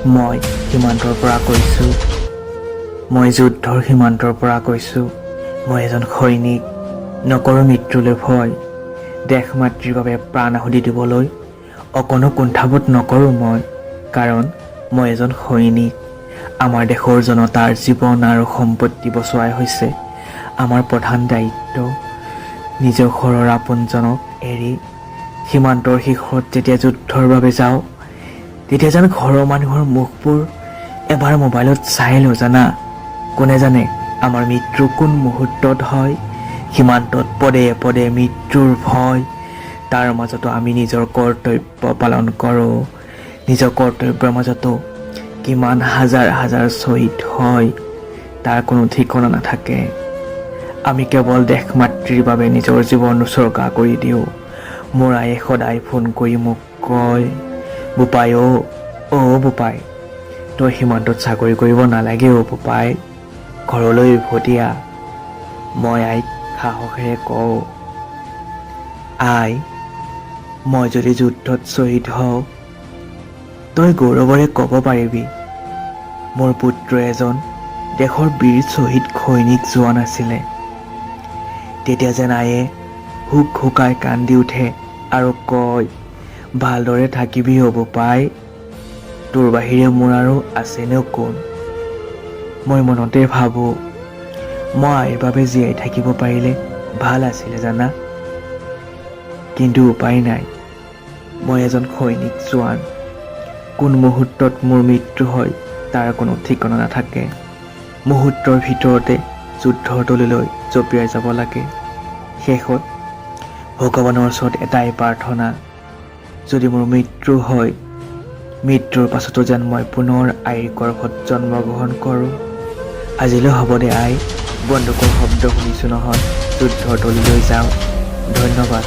মই সীমান্তৰ পৰা কৈছোঁ, মই যুদ্ধৰ সীমান্তৰ পৰা কৈছোঁ। মই এজন সৈনিক, নকৰোঁ মৃত্যুলৈ ভয়। দেশ মাতৃৰ বাবে প্ৰাণ আহুতি দিবলৈ অকণো কুণ্ঠাবোধ নকৰোঁ মই, কাৰণ মই এজন সৈনিক। আমাৰ দেশৰ জনতাৰ জীৱন আৰু সম্পত্তি বচোৱাই হৈছে আমাৰ প্ৰধান দায়িত্ব। নিজৰ ঘৰৰ আপোনজনক এৰি সীমান্তৰ শীৰ্ষত যেতিয়া যুদ্ধৰ বাবে যাওঁ, তেতিয়া যেন ঘৰৰ মানুহৰ মুখবোৰ এবাৰ মোবাইলত চাই লওঁ জানা। কোনে জানে আমাৰ মৃত্যু কোন মুহূৰ্তত হয়। সীমান্তত পদে পদে মৃত্যুৰ ভয়, তাৰ মাজতো আমি নিজৰ কৰ্তব্য পালন কৰোঁ। নিজৰ কৰ্তব্যৰ মাজতো কিমান হাজাৰ হাজাৰ শ্বহীদ হয় তাৰ কোনো ঠিকনা নাথাকে। আমি কেৱল দেশ মাতৃৰ বাবে নিজৰ জীৱন উচৰ্গা কৰি দিওঁ। মোৰ আয়ে সদায় ফোন কৰি মোক কয়, বোপাই বোপাই, তই সীমান্তত চাকৰি কৰিব নালাগে বোপাই, ঘৰলৈ উভতি আহ। মই আইক সাহসেৰে কওঁ, আই, মই যদি যুদ্ধত শ্বহীদ হওঁ, তই গৌৰৱেৰে ক'ব পাৰিবি মোৰ পুত্ৰ এজন দেশৰ বীৰ শ্বহীদ সৈনিক জোৱান আছিলে। তেতিয়া যেন আয়ে হুক হুকাই কান্দি উঠে আৰু কয়, ভালদৰে থাকিবি বোপাই, তোৰ বাহিৰে মোৰ আৰু আছেনো কোন। মই মনতে ভাবোঁ, মই আইৰ বাবে জীয়াই থাকিব পাৰিলে ভাল আছিলে জানা। কিন্তু উপায় নাই, মই এজন সৈনিক জোৱান। কোন মুহূৰ্তত মোৰ মৃত্যু হয় তাৰ কোনো ঠিকনা নাথাকে। মুহূৰ্তৰ ভিতৰতে যুদ্ধৰ তললৈ জঁপিয়াই যাব লাগে। শেষত ভগৱানৰ ওচৰত এটাই প্ৰাৰ্থনা, যদি মোৰ মৃত্যু হয়, মৃত্যুৰ পাছতো যেন মই পুনৰ আইৰ গৰ্ভত জন্মগ্ৰহণ কৰোঁ। আজিলৈ হ'ব দে আই, বন্দুকৰ শব্দ শুনিছোঁ নহয়, যুদ্ধৰ তললৈ যাওঁ। ধন্যবাদ।